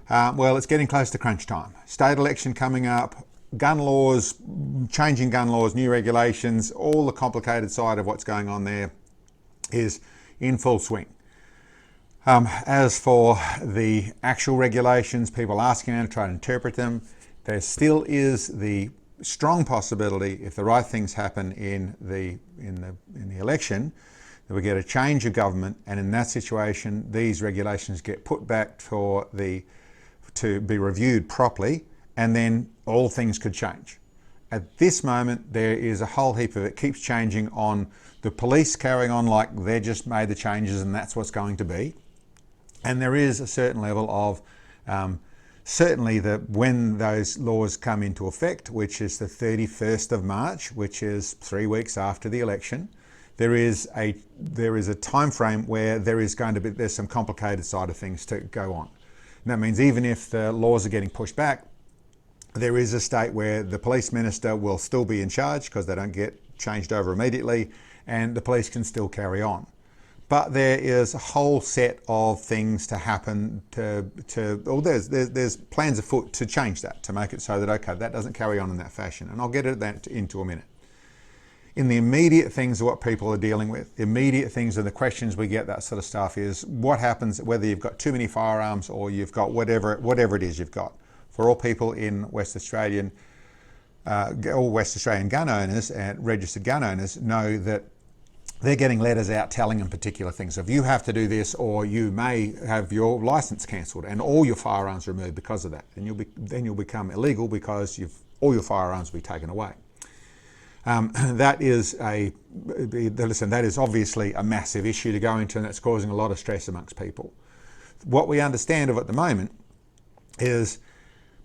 Well, it's getting close to crunch time. State election coming up, gun laws, changing gun laws, new regulations, all the complicated side of what's going on there is in full swing. As for the actual regulations, people asking how to try to interpret them, there still is the strong possibility, if the right things happen in the election, that we get a change of government, and in that situation, these regulations get put back to be reviewed properly, and then all things could change. At this moment, there is a whole heap of it keeps changing on the police carrying on like they just made the changes and that's what's going to be. And there is a certain level of certainly when those laws come into effect, which is the 31st of March, which is 3 weeks after the election, there is a time frame where there's some complicated side of things to go on. And that means even if the laws are getting pushed back, there is a state where the police minister will still be in charge because they don't get changed over immediately, and the police can still carry on. But there is a whole set of things to happen there's plans afoot to change that, to make it so that, okay, that doesn't carry on in that fashion. And I'll get into a minute. In the immediate things of what people are dealing with, the immediate things and the questions we get, that sort of stuff, is what happens whether you've got too many firearms or you've got whatever it is you've got. For all people in West Australian, all West Australian gun owners and registered gun owners know that they're getting letters out telling them particular things. If you have to do this, or you may have your license cancelled and all your firearms removed because of that, and then you'll become illegal because all your firearms will be taken away. That is obviously a massive issue to go into, and that's causing a lot of stress amongst people. What we understand of at the moment is,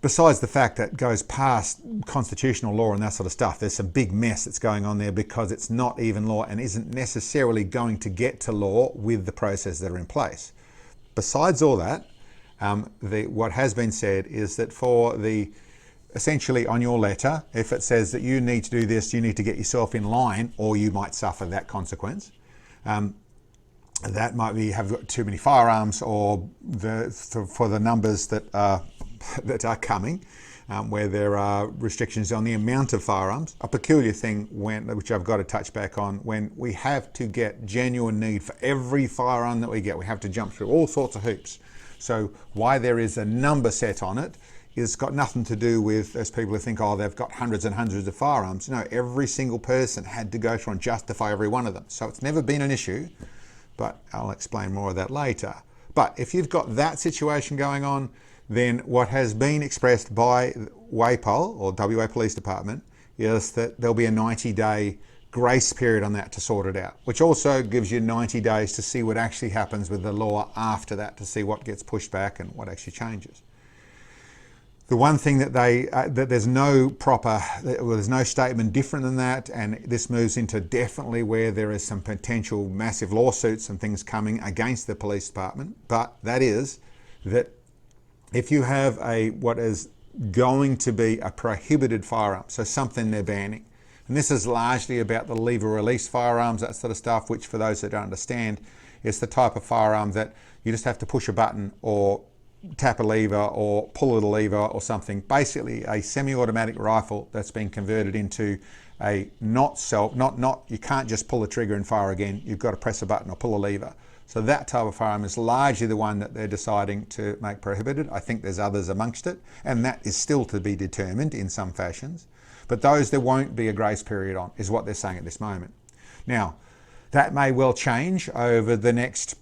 besides the fact that it goes past constitutional law and that sort of stuff, there's some big mess that's going on there because it's not even law and isn't necessarily going to get to law with the processes that are in place. Besides all that, what has been said is that essentially on your letter, if it says that you need to do this, you need to get yourself in line or you might suffer that consequence. That might be have got too many firearms, or for the numbers that are coming, where there are restrictions on the amount of firearms. A peculiar thing which I've got to touch back on, when we have to get genuine need for every firearm that we get, we have to jump through all sorts of hoops. So why there is a number set on it is got nothing to do with, as people who think, oh, they've got hundreds and hundreds of firearms. No, every single person had to go through and justify every one of them. So it's never been an issue, but I'll explain more of that later. But if you've got that situation going on, then what has been expressed by WAPOL, or WA Police Department, is that there'll be a 90-day grace period on that to sort it out, which also gives you 90 days to see what actually happens with the law after that, to see what gets pushed back and what actually changes. The one thing that there's no statement different than that, and this moves into definitely where there is some potential massive lawsuits and things coming against the police department, but that is that if you have what is going to be a prohibited firearm, so something they're banning, and this is largely about the lever release firearms, that sort of stuff, which for those that don't understand, is the type of firearm that you just have to push a button or tap a lever or pull a little lever or something. Basically a semi-automatic rifle that's been converted into a you can't just pull the trigger and fire again, you've got to press a button or pull a lever. So that type of firearm is largely the one that they're deciding to make prohibited. I think there's others amongst it, and that is still to be determined in some fashions. But those there won't be a grace period on, is what they're saying at this moment. Now, that may well change over the next,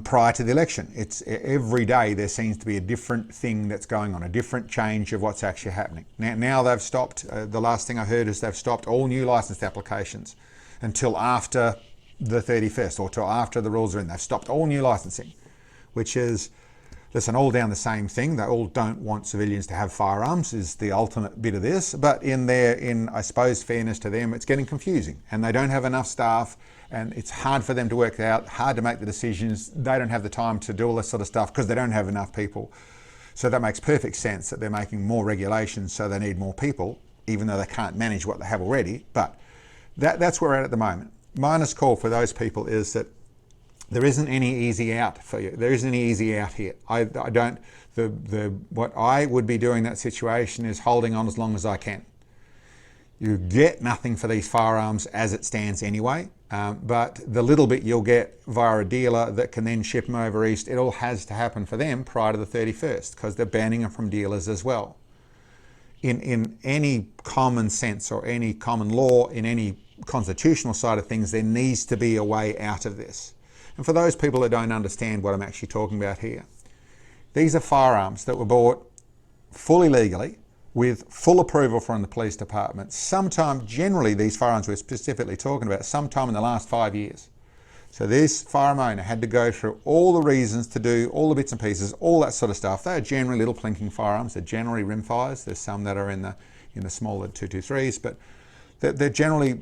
prior to the election. It's every day there seems to be a different thing that's going on, a different change of what's actually happening. Now they've stopped, the last thing I heard is they've stopped all new licensed applications until after the 31st, or till after the rules are in. They've stopped all new licensing, which is, listen, all down the same thing. They all don't want civilians to have firearms, is the ultimate bit of this. But in I suppose, fairness to them, it's getting confusing, and they don't have enough staff, and it's hard for them to work it out, hard to make the decisions. They don't have the time to do all this sort of stuff because they don't have enough people. So that makes perfect sense that they're making more regulations, so they need more people, even though they can't manage what they have already. But that's where we're at the moment. My honest call for those people is that there isn't any easy out for you. There isn't any easy out here. I don't. What I would be doing in that situation is holding on as long as I can. You get nothing for these firearms as it stands anyway, but the little bit you'll get via a dealer that can then ship them over east, it all has to happen for them prior to the 31st because they're banning them from dealers as well. In any common sense or any common law, in any constitutional side of things, there needs to be a way out of this. And for those people that don't understand what I'm actually talking about here, these are firearms that were bought fully legally with full approval from the police department. Sometime, generally these firearms we're specifically talking about, sometime in the last 5 years. So this firearm owner had to go through all the reasons to do all the bits and pieces, all that sort of stuff. They are generally little plinking firearms. They're generally rimfires. There's some that are in the smaller 223s, but they're generally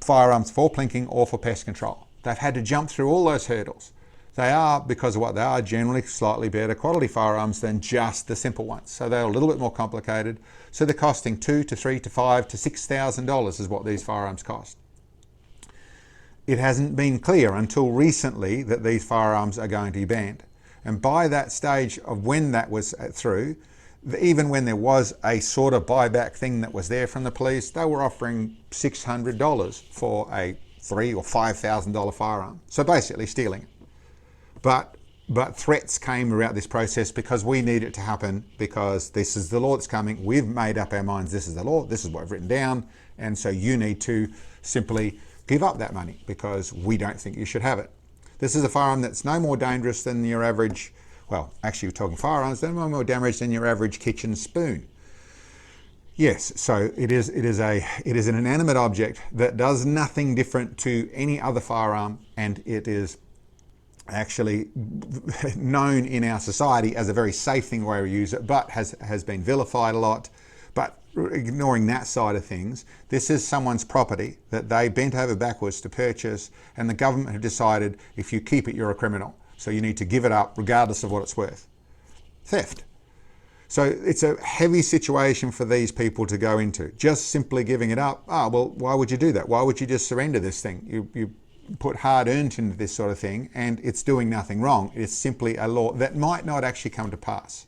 firearms for plinking or for pest control. They've had to jump through all those hurdles. They are, because of what they are, generally slightly better quality firearms than just the simple ones. So they're a little bit more complicated. So they're costing $2,000 to $3,000 to $5,000 to $6,000 is what these firearms cost. It hasn't been clear until recently that these firearms are going to be banned. And by that stage of when that was through, even when there was a sort of buyback thing that was there from the police, they were offering $600 for a $3,000 or $5,000 firearm. So basically stealing it. But threats came throughout this process because we need it to happen, because this is the law that's coming. We've made up our minds, this is the law, this is what I've written down, and so you need to simply give up that money because we don't think you should have it. This is a firearm that's no more dangerous than your average, well, actually we're talking firearms, they're no more damaged than your average kitchen spoon. Yes, so it is an inanimate object that does nothing different to any other firearm, and it is actually known in our society as a very safe thing where we use it, but has been vilified a lot. But ignoring that side of things, this is someone's property that they bent over backwards to purchase, and the government have decided if you keep it, you're a criminal. So you need to give it up regardless of what it's worth. Theft. So it's a heavy situation for these people to go into. Just simply giving it up, well, why would you do that? Why would you just surrender this thing? You put hard earned into this sort of thing, and it's doing nothing wrong. It's simply a law that might not actually come to pass.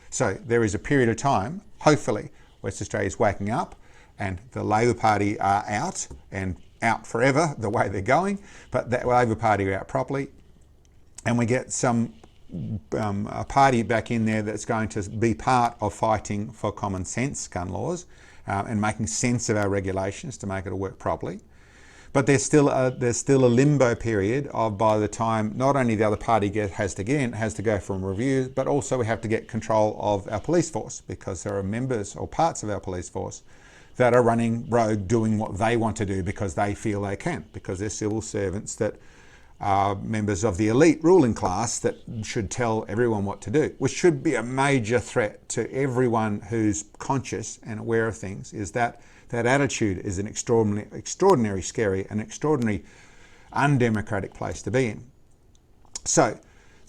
So there is a period of time, hopefully, West Australia is waking up and the Labor Party are out, and out forever the way they're going, but that Labor Party are out properly, and we get a party back in there that's going to be part of fighting for common sense gun laws and making sense of our regulations to make it all work properly. But there's still a limbo period of, by the time not only the other party has to go from review, but also we have to get control of our police force, because there are members or parts of our police force that are running rogue, doing what they want to do because they feel they can, because they're civil servants that are members of the elite ruling class that should tell everyone what to do, which should be a major threat to everyone who's conscious and aware of things. Is that attitude is an extraordinary scary and extraordinary undemocratic place to be in. So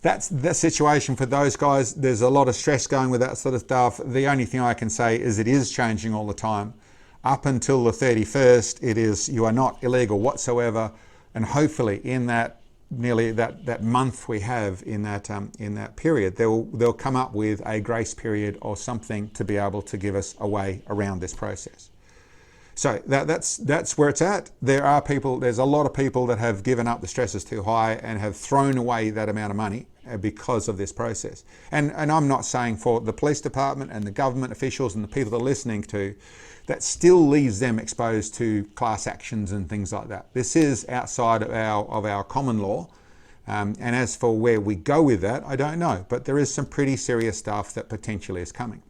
that's the situation for those guys. There's a lot of stress going with that sort of stuff. The only thing I can say is it is changing all the time. Up until the 31st, you are not illegal whatsoever, and hopefully in that nearly that month we have in that period, they'll come up with a grace period or something to be able to give us a way around this process. So that's where it's at. There's a lot of people that have given up. The stress is too high and have thrown away that amount of money because of this process. And I'm not saying for the police department and the government officials and the people they're listening to, that still leaves them exposed to class actions and things like that. This is outside of our common law. And as for where we go with that, I don't know. But there is some pretty serious stuff that potentially is coming.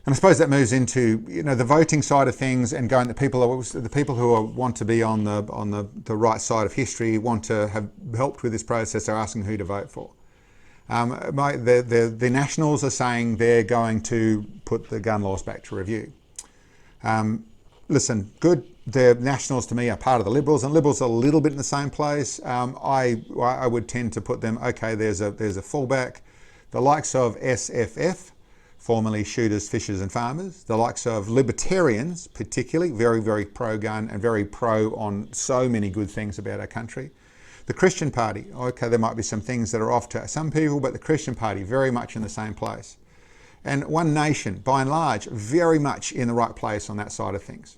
And I suppose that moves into the voting side of things, and going the people who want to be on the right side of history, want to have helped with this process, are asking who to vote for. The Nationals are saying they're going to put the gun laws back to review. Listen, good. The Nationals to me are part of the Liberals, and Liberals are a little bit in the same place. I would tend to put them, okay, there's a fallback. The likes of SFF, formerly Shooters, Fishers and Farmers, the likes of Libertarians particularly, very, very pro-gun and very pro on so many good things about our country. The Christian Party, okay, there might be some things that are off to some people, but the Christian Party, very much in the same place. And One Nation, by and large, very much in the right place on that side of things.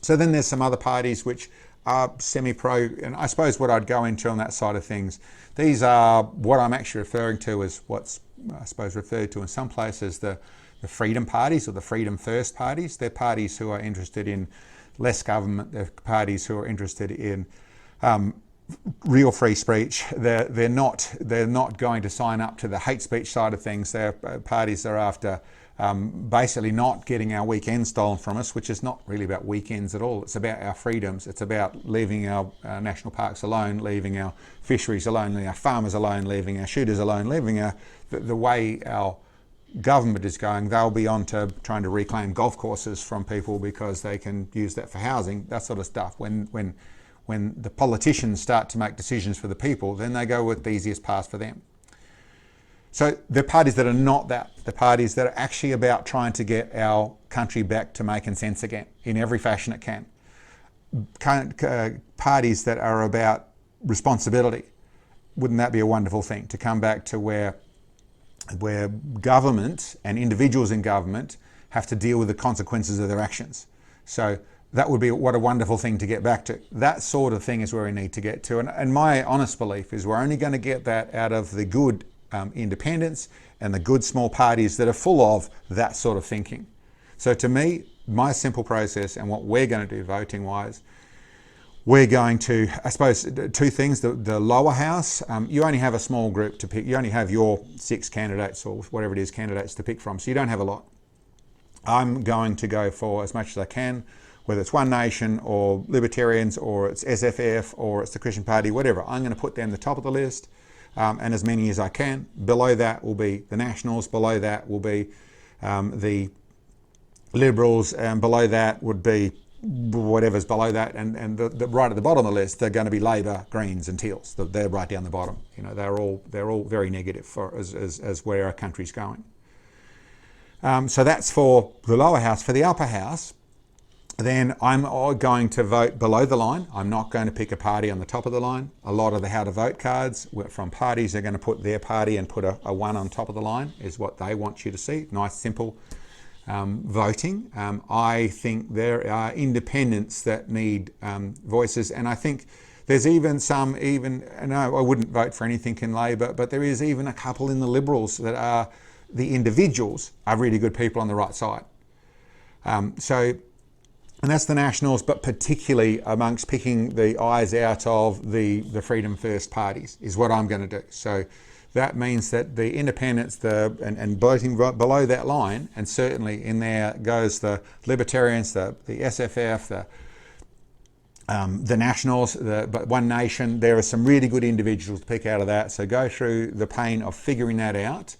So then there's some other parties which are semi-pro, and I suppose what I'd go into on that side of things, these are what I'm actually referring to as what's, I suppose, referred to in some places the freedom parties or the freedom first parties. They're parties who are interested in less government. They're parties who are interested in real free speech. They're not going to sign up to the hate speech side of things. They're parties that are after basically not getting our weekends stolen from us, which is not really about weekends at all. It's about our freedoms. It's about leaving our national parks alone, leaving our fisheries alone, leaving our farmers alone, leaving our shooters alone, leaving the way our government is going. They'll be on to trying to reclaim golf courses from people because they can use that for housing, that sort of stuff. When the politicians start to make decisions for the people, then they go with the easiest path for them. So the parties that are not that, the parties that are actually about trying to get our country back to making sense again in every fashion it can. Parties that are about responsibility. Wouldn't that be a wonderful thing to come back to where government and individuals in government have to deal with the consequences of their actions? So that would be what a wonderful thing to get back to. That sort of thing is where we need to get to. And my honest belief is we're only going to get that out of the good independents and the good small parties that are full of that sort of thinking. So to me, my simple process and what we're going to do voting wise, we're going to, I suppose, two things. The lower house, you only have a small group to pick. You only have your 6 candidates or whatever it is, candidates to pick from. So you don't have a lot. I'm going to go for as much as I can, whether it's One Nation or Libertarians or it's SFF or it's the Christian Party, whatever. I'm going to put them the top of the list. And as many as I can. Below that will be the Nationals, below that will be the Liberals, and below that would be whatever's below that, and the right at the bottom of the list, they're going to be Labor, Greens and Teals. They're right down the bottom. You know, they're all very negative for as where our country's going. So that's for the lower house. For the upper house, then I'm going to vote below the line. I'm not going to pick a party on the top of the line. A lot of the how to vote cards from parties are going to put their party and put a 1 on top of the line is what they want you to see. Nice, simple voting. I think there are independents that need voices, and I think there's even some, no, I wouldn't vote for anything in Labor, but there is even a couple in the Liberals that are, the individuals are really good people on the right side. And that's the Nationals, but particularly amongst picking the eyes out of the Freedom First parties is what I'm going to do. So that means that the independents, and voting below that line, and certainly in there goes the Libertarians, the SFF, the Nationals, but One Nation. There are some really good individuals to pick out of that. So go through the pain of figuring that out,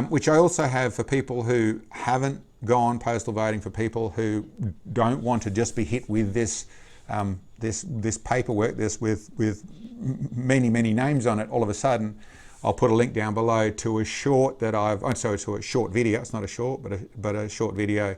which I also have for people who haven't gone postal voting, for people who don't want to just be hit with this paperwork, this with many names on it all of a sudden. I'll put a link down below to a short that to a short video. It's not a short, but a short video,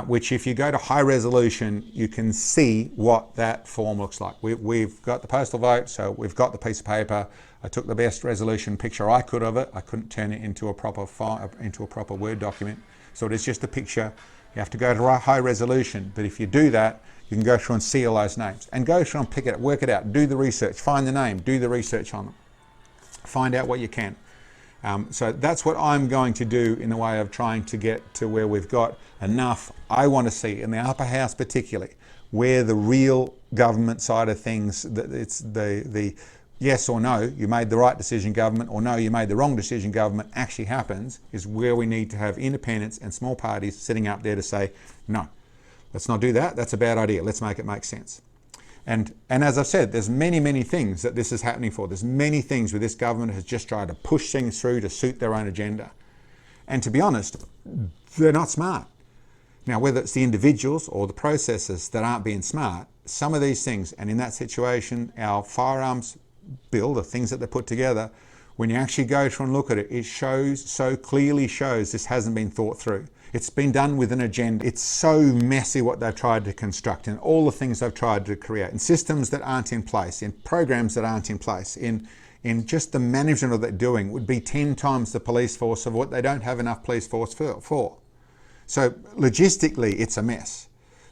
which if you go to high resolution, you can see what that form looks like. We've got the postal vote, so we've got the piece of paper. I took the best resolution picture I could of it. I couldn't turn it into a proper Word document. So it is just a picture. You have to go to high resolution. But if you do that, you can go through and see all those names. And go through and pick it up, work it out, do the research, find the name, do the research on them. Find out what you can. So that's what I'm going to do in the way of trying to get to where we've got enough. I want to see in the upper house particularly, where the real government side of things, that it's the yes or no, you made the right decision government, or no, you made the wrong decision government actually happens, is where we need to have independents and small parties sitting up there to say, no, let's not do that. That's a bad idea. Let's make it make sense. And as I've said, there's many things that this is happening for. There's many things where this government has just tried to push things through to suit their own agenda. And to be honest, they're not smart. Now, whether it's the individuals or the processes that aren't being smart, some of these things, and in that situation, our firearms bill, the things that they put together, when you actually go through and look at it, it so clearly shows this hasn't been thought through. It's been done with an agenda. It's so messy what they've tried to construct and all the things they've tried to create, in systems that aren't in place, in programs that aren't in place, in just the management of that doing would be 10 times the police force of what they don't have enough police force for. So logistically, it's a mess.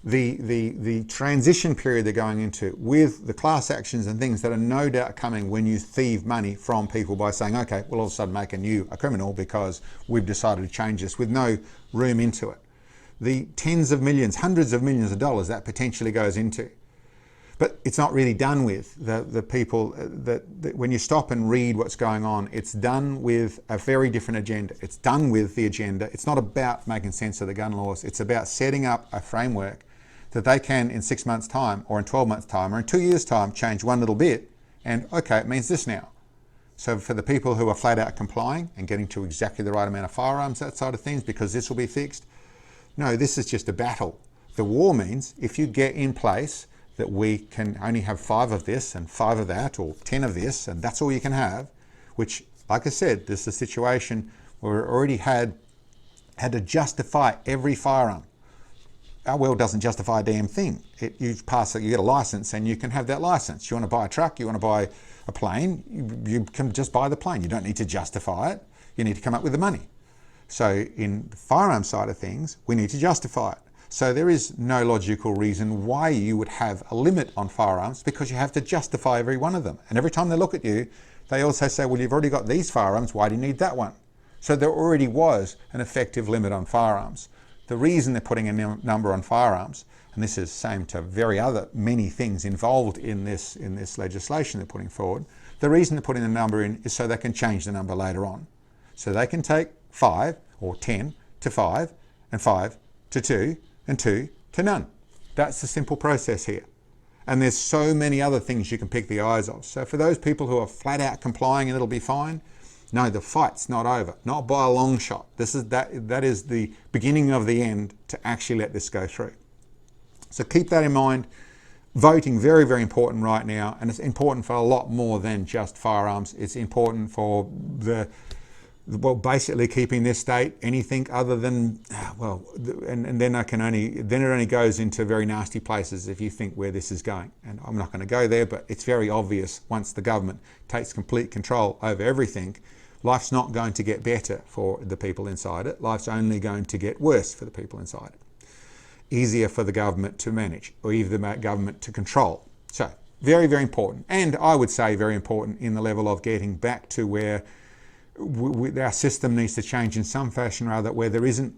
The transition period they're going into with the class actions and things that are no doubt coming when you thieve money from people by saying, okay, we'll all of a sudden make a criminal because we've decided to change this with no room into it. The tens of millions, hundreds of millions of dollars that potentially goes into. But it's not really done with the people that when you stop and read what's going on, it's done with a very different agenda. It's done with the agenda. It's not about making sense of the gun laws. It's about setting up a framework that they can in 6 months' time or in 12 months' time or in 2 years' time change one little bit and okay, it means this now. So for the people who are flat out complying and getting to exactly the right amount of firearms, that side of things, because this will be fixed, no, this is just a battle. The war means if you get in place that we can only have 5 of this and 5 of that or 10 of this and that's all you can have, which, like I said, this is a situation where we already had to justify every firearm. Our world doesn't justify a damn thing. You get a license and you can have that license. You want to buy a truck, you want to buy a plane, you can just buy the plane. You don't need to justify it. You need to come up with the money. So in the firearm side of things, we need to justify it. So there is no logical reason why you would have a limit on firearms, because you have to justify every one of them. And every time they look at you, they also say, well, you've already got these firearms, why do you need that one? So there already was an effective limit on firearms. The reason they're putting a number on firearms, and this is same to many things involved in this legislation they're putting forward, the reason they're putting the number in is so they can change the number later on. So they can take 5 or 10 to 5 and 5 to 2 and 2 to none. That's the simple process here. And there's so many other things you can pick the eyes off. So for those people who are flat out complying and it'll be fine, no, the fight's not over, not by a long shot. That is the beginning of the end to actually let this go through. So keep that in mind. Voting, very, very important right now, and it's important for a lot more than just firearms. It's important for basically keeping this state anything other than, and then it only goes into very nasty places if you think where this is going. And I'm not going to go there, but it's very obvious once the government takes complete control over everything, life's not going to get better for the people inside it. Life's only going to get worse for the people inside it. Easier for the government to manage, or even the government to control. So very, very important. And I would say very important in the level of getting back to where our system needs to change in some fashion or other, where there isn't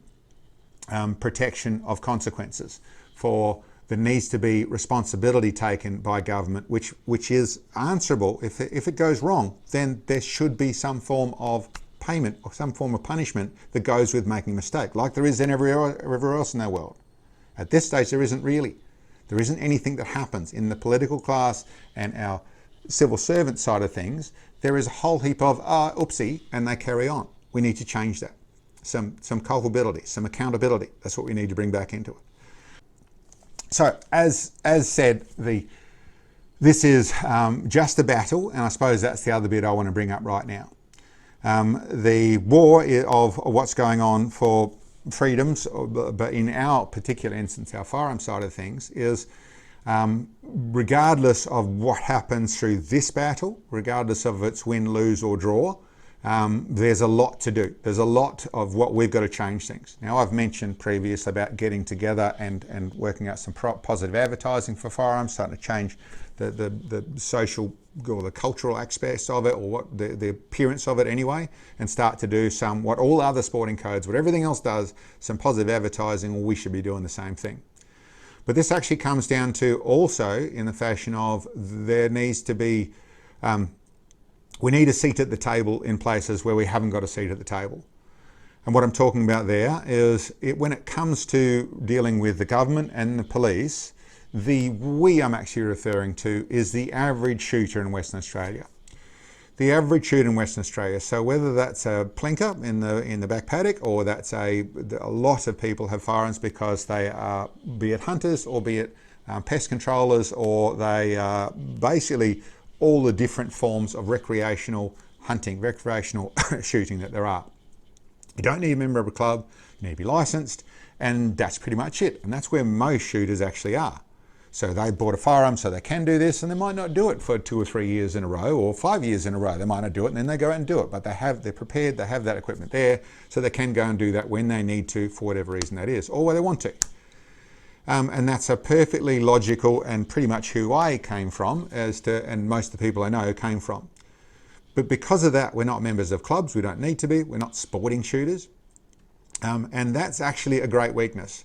protection of consequences. For there needs to be responsibility taken by government, which is answerable. If it goes wrong, then there should be some form of payment or some form of punishment that goes with making a mistake, like there is in everywhere else in our world. At this stage, there isn't really. There isn't anything that happens in the political class and our civil servant side of things. There is a whole heap of oopsie, and they carry on. We need to change that. Some culpability, some accountability. That's what we need to bring back into it. So as said, this is just a battle, and I suppose that's the other bit I want to bring up right now. The war of what's going on for freedoms, but in our particular instance, our firearm side of things, is regardless of what happens through this battle, regardless of its win, lose or draw, there's a lot to do. There's a lot of what we've got to change things. Now, I've mentioned previously about getting together and working out some positive advertising for firearms, starting to change the social or the cultural aspects of it, or what the appearance of it anyway, and start to do what all other sporting codes, what everything else does, some positive advertising. Well, we should be doing the same thing. But this actually comes down to also in the fashion of there needs to be, we need a seat at the table in places where we haven't got a seat at the table. And what I'm talking about there is when it comes to dealing with the government and the police, I'm actually referring to is the average shooter in Western Australia. The average shooter in Western Australia. So whether that's a plinker in the back paddock, or that's a lot of people have firearms because they are, be it hunters or be it pest controllers, or they are basically all the different forms of recreational hunting, recreational shooting that there are. You don't need a member of a club, you need to be licensed, and that's pretty much it. And that's where most shooters actually are. So they bought a firearm so they can do this, and they might not do it for 2 or 3 years in a row or 5 years in a row. They might not do it, and then they go out and do it. But they're prepared, they have that equipment there, so they can go and do that when they need to, for whatever reason that is, or where they want to. And that's a perfectly logical and pretty much who I came from, and most of the people I know came from. But because of that, we're not members of clubs. We don't need to be. We're not sporting shooters. And that's actually a great weakness.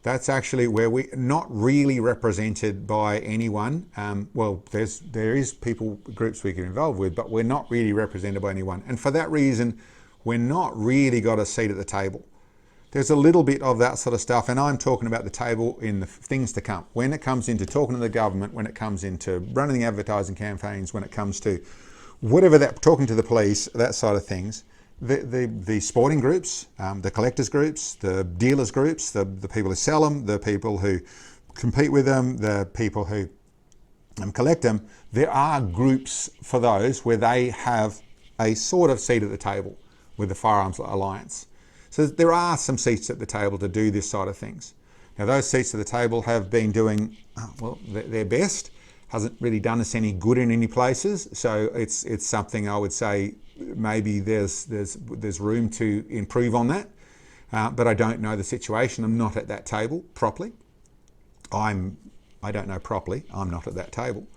That's actually where we're not really represented by anyone. Well, there is groups we get involved with, but we're not really represented by anyone. And for that reason, we're not really got a seat at the table. There's a little bit of that sort of stuff, and I'm talking about the table in the things to come. When it comes into talking to the government, when it comes into running advertising campaigns, when it comes to whatever that, talking to the police, that side of things, the sporting groups, the collectors groups, the dealers groups, the people who sell them, the people who compete with them, the people who collect them, there are groups for those where they have a sort of seat at the table with the Firearms Alliance. So there are some seats at the table to do this side of things. Now those seats at the table have been doing, well, their best. Hasn't really done us any good in any places. So it's something I would say maybe there's room to improve on that. But I don't know the situation. I'm not at that table properly. I don't know properly. I'm not at that table.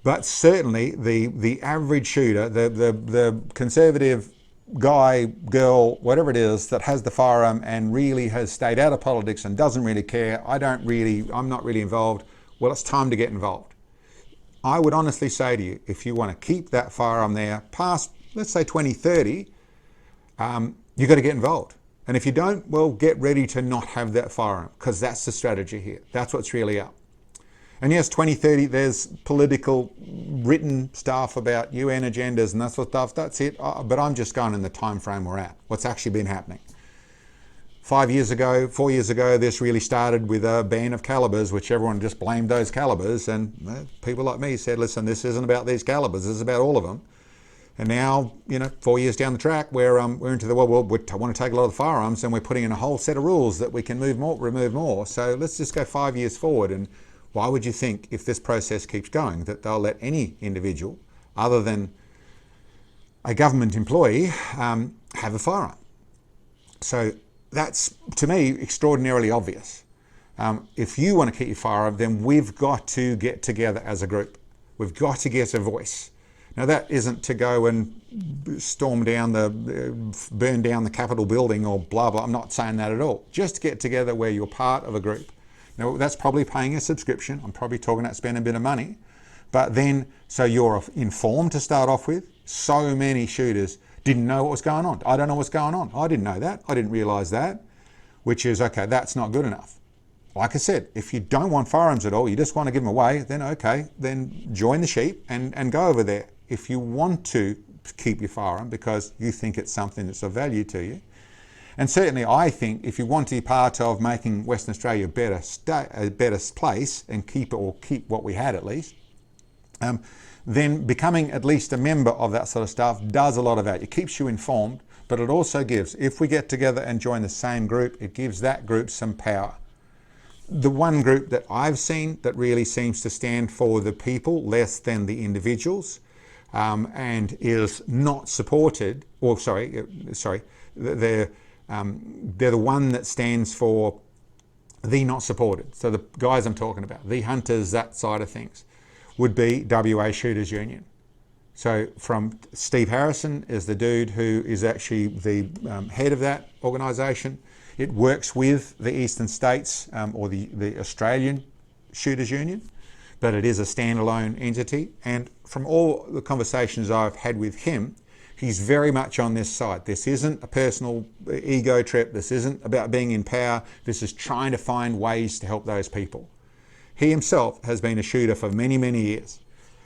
But certainly the average shooter, the conservative guy, girl, whatever it is, that has the firearm and really has stayed out of politics and doesn't really care, I'm not really involved, well, it's time to get involved. I would honestly say to you, if you want to keep that firearm there past, let's say 2030, you've got to get involved. And if you don't, well, get ready to not have that firearm, because that's the strategy here. That's what's really up. And yes, 2030, there's political written stuff about UN agendas and that sort of stuff. That's it. But I'm just going in the time frame we're at, what's actually been happening. 4 years ago, this really started with a ban of calibers, which everyone just blamed those calibers. And people like me said, listen, this isn't about these calibers, this is about all of them. And now, 4 years down the track, we're into the world, well, we want to take a lot of the firearms and we're putting in a whole set of rules that we can remove more. So let's just go 5 years forward. And why would you think, if this process keeps going, that they'll let any individual, other than a government employee, have a firearm? So that's, to me, extraordinarily obvious. If you want to keep your firearm, then we've got to get together as a group. We've got to get a voice. Now, that isn't to go and burn down the Capitol building or blah, blah. I'm not saying that at all. Just get together where you're part of a group. Now, that's probably paying a subscription. I'm probably talking about spending a bit of money. But then, so you're informed to start off with. So many shooters didn't know what was going on. I don't know what's going on. I didn't know that. I didn't realise that. Which is, okay, that's not good enough. Like I said, if you don't want firearms at all, you just want to give them away, then okay, then join the sheep and go over there. If you want to keep your firearm because you think it's something that's of value to you. And certainly I think if you want to be part of making Western Australia a better place and keep what we had at least, then becoming at least a member of that sort of stuff does a lot of that. It keeps you informed, but it also gives, if we get together and join the same group, it gives that group some power. The one group that I've seen that really seems to stand for the people less than the individuals, and is not supported, or they're the one that stands for the not supported. So the guys I'm talking about, the hunters, that side of things, would be WA Shooters Union. So from Steve Harrison is the dude who is actually the head of that organisation. It works with the Eastern States or the Australian Shooters Union, but it is a standalone entity. And from all the conversations I've had with him, he's very much on this side. This isn't a personal ego trip. This isn't about being in power. This is trying to find ways to help those people. He himself has been a shooter for many, many years.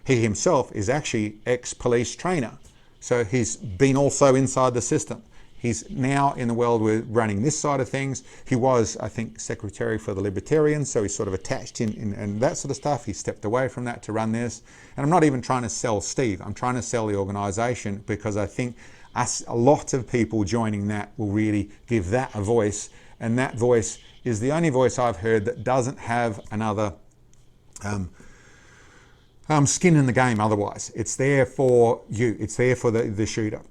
He himself is actually ex-police trainer. So he's been also inside the system. He's now in the world with running this side of things. He was, I think, secretary for the Libertarians, so he's sort of attached in and that sort of stuff. He stepped away from that to run this. And I'm not even trying to sell Steve. I'm trying to sell the organisation because I think a lot of people joining that will really give that a voice, and that voice is the only voice I've heard that doesn't have another skin in the game otherwise. It's there for you. It's there for the shooter.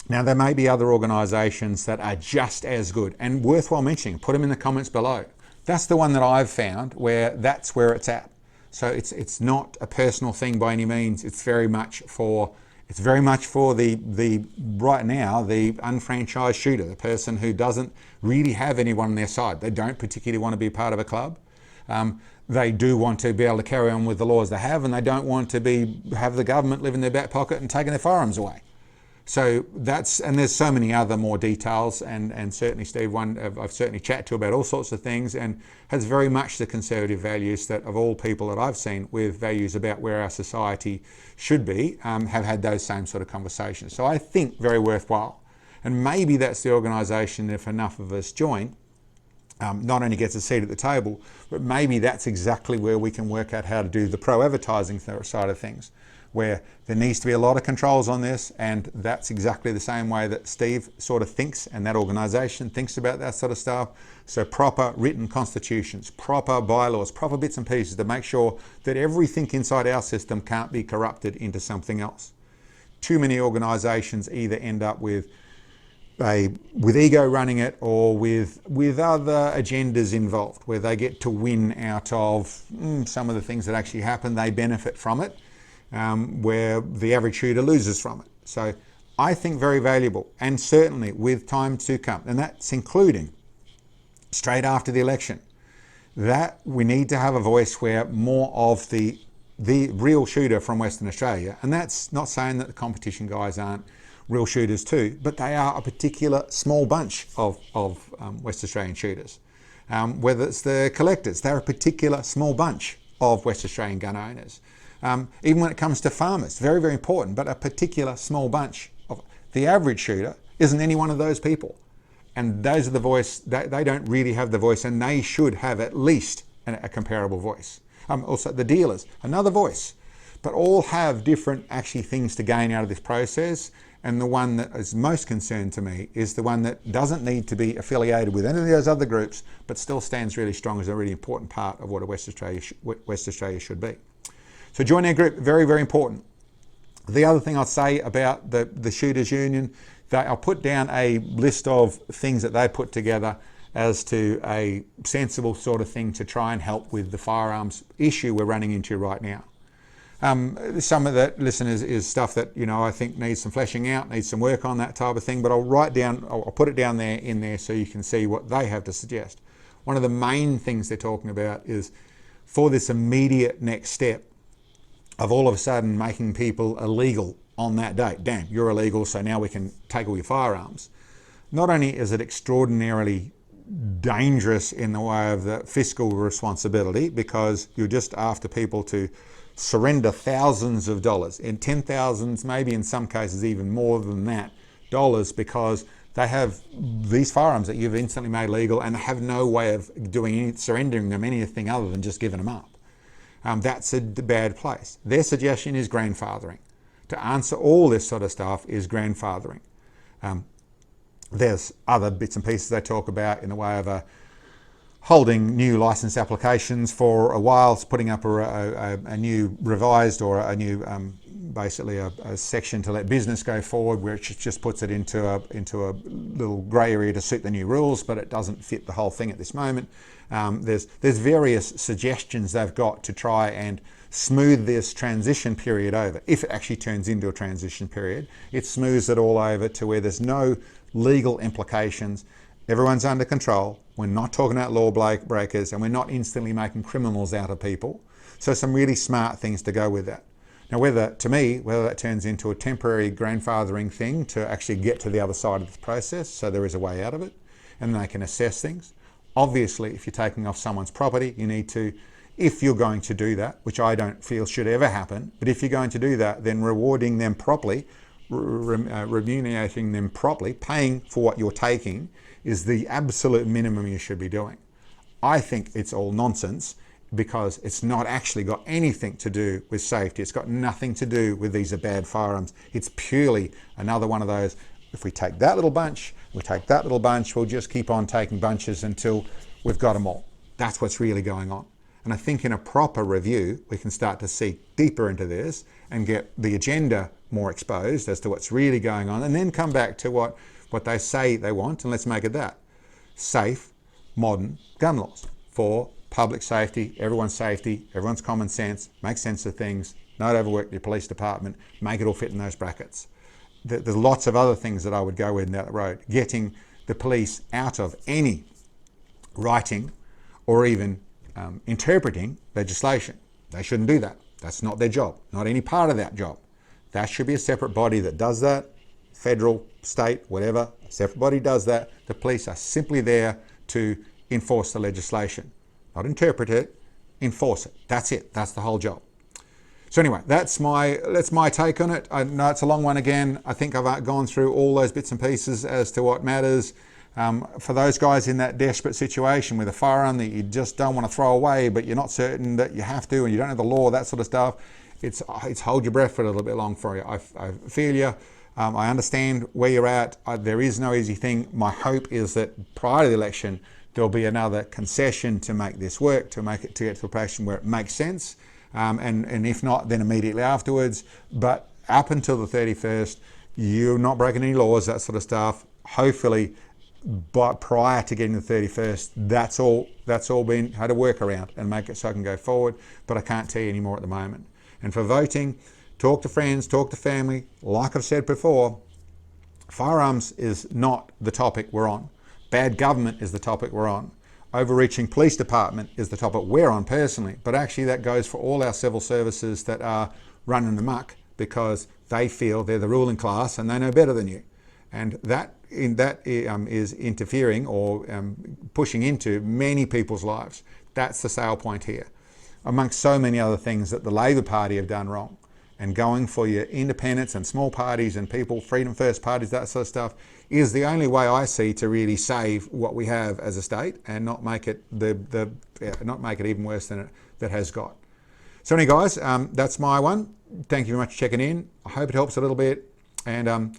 Now, there may be other organisations that are just as good and worthwhile mentioning. Put them in the comments below. That's the one that I've found where that's where it's at. So it's not a personal thing by any means. It's very much for the right now, the unfranchised shooter, the person who doesn't really have anyone on their side. They don't particularly want to be part of a club. They do want to be able to carry on with the laws they have, and they don't want to have the government live in their back pocket and taking their firearms away. So and there's so many other more details, and certainly Steve, one I've certainly chatted to about all sorts of things, and has very much the conservative values that of all people that I've seen with values about where our society should be, have had those same sort of conversations. So I think very worthwhile. And maybe that's the organisation, if enough of us join, not only gets a seat at the table, but maybe that's exactly where we can work out how to do the pro-advertising side of things, where there needs to be a lot of controls on this, and that's exactly the same way that Steve sort of thinks and that organisation thinks about that sort of stuff. So proper written constitutions, proper bylaws, proper bits and pieces to make sure that everything inside our system can't be corrupted into something else. Too many organisations either end up with ego running it, or with other agendas involved, where they get to win out of some of the things that actually happen. They benefit from it, where the average shooter loses from it. So I think very valuable, and certainly with time to come, and that's including straight after the election, that we need to have a voice where more of the real shooter from Western Australia, and that's not saying that the competition guys aren't real shooters too, but they are a particular small bunch of West Australian shooters. Whether it's the collectors, they're a particular small bunch of West Australian gun owners. Even when it comes to farmers, very, very important, but a particular small bunch of the average shooter isn't any one of those people. And those are the voice, they don't really have the voice, and they should have at least a comparable voice. Also the dealers, another voice, but all have different actually things to gain out of this process. And the one that is most concerned to me is the one that doesn't need to be affiliated with any of those other groups, but still stands really strong as a really important part of what a West Australia should be. So join our group, very, very important. The other thing I'll say about the Shooters Union, I'll put down a list of things that they put together as to a sensible sort of thing to try and help with the firearms issue we're running into right now. Some of that, listeners, is stuff that, I think needs some fleshing out, needs some work on, that type of thing, but I'll put it down there in there so you can see what they have to suggest. One of the main things they're talking about is for this immediate next step of all of a sudden making people illegal on that date. Damn, you're illegal, so now we can take all your firearms. Not only is it extraordinarily dangerous in the way of the fiscal responsibility, because you're just after people to surrender thousands of dollars, in 10,000s, maybe in some cases even more than that, dollars, because they have these firearms that you've instantly made legal and have no way of surrendering them anything other than just giving them up. That's a bad place. Their suggestion is grandfathering. To answer all this sort of stuff is grandfathering. There's other bits and pieces they talk about in the way of holding new license applications for a while, putting up a new revised or a new, basically a section to let business go forward, which just puts it into a little grey area to suit the new rules, but it doesn't fit the whole thing at this moment. There's various suggestions they've got to try and smooth this transition period over. If it actually turns into a transition period, it smooths it all over to where there's no legal implications. Everyone's under control. We're not talking about law breakers, and we're not instantly making criminals out of people. So some really smart things to go with that. Now, whether that turns into a temporary grandfathering thing to actually get to the other side of the process, so there is a way out of it, and they can assess things. Obviously, if you're taking off someone's property, you need to, if you're going to do that, which I don't feel should ever happen, but if you're going to do that, then rewarding them properly, remunerating them properly, paying for what you're taking, is the absolute minimum you should be doing. I think it's all nonsense, because it's not actually got anything to do with safety. It's got nothing to do with these are bad firearms. It's purely another one of those, If we take that little bunch, we take that little bunch, we'll just keep on taking bunches until we've got them all. That's what's really going on. And I think in a proper review, we can start to see deeper into this and get the agenda more exposed as to what's really going on, and then come back to what they say they want, and let's make it that. Safe, modern gun laws for public safety, everyone's common sense, make sense of things, not overwork your police department, make it all fit in those brackets. There's lots of other things that I would go with down that road. Getting the police out of any writing or even interpreting legislation. They shouldn't do that. That's not their job, not any part of that job. That should be a separate body that does that, federal, state, whatever, a separate body does that. The police are simply there to enforce the legislation. Not interpret it, enforce it. That's it, that's the whole job. So anyway, that's my take on it. I know it's a long one again. I think I've gone through all those bits and pieces as to what matters. For those guys in that desperate situation with a firearm that you just don't want to throw away, but you're not certain that you have to, and you don't have the law, that sort of stuff, it's hold your breath for a little bit long for you. I feel you. I understand where you're at. There is no easy thing. My hope is that prior to the election, there'll be another concession to make this work, to get to a position where it makes sense. And if not, then immediately afterwards. But up until the 31st, you're not breaking any laws, that sort of stuff. Hopefully, but prior to getting the 31st, that's all been had to work around and make it so I can go forward. But I can't tell you any more at the moment. And for voting, talk to friends, talk to family. Like I've said before, firearms is not the topic we're on. Bad government is the topic we're on. Overreaching police department is the topic we're on personally, but actually that goes for all our civil services that are running amok because they feel they're the ruling class and they know better than you. And that is interfering or pushing into many people's lives. That's the sale point here. Amongst so many other things that the Labor Party have done wrong. And going for your independents and small parties and people, freedom first parties, that sort of stuff, is the only way I see to really save what we have as a state and not make it even worse than it has got. So anyway, guys, that's my one. Thank you very much for checking in. I hope it helps a little bit. And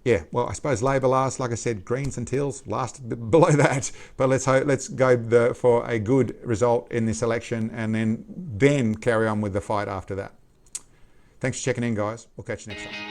yeah, well, I suppose Labor last, like I said, Greens and Teals last below that. But let's go for a good result in this election, and then carry on with the fight after that. Thanks for checking in, guys. We'll catch you next time.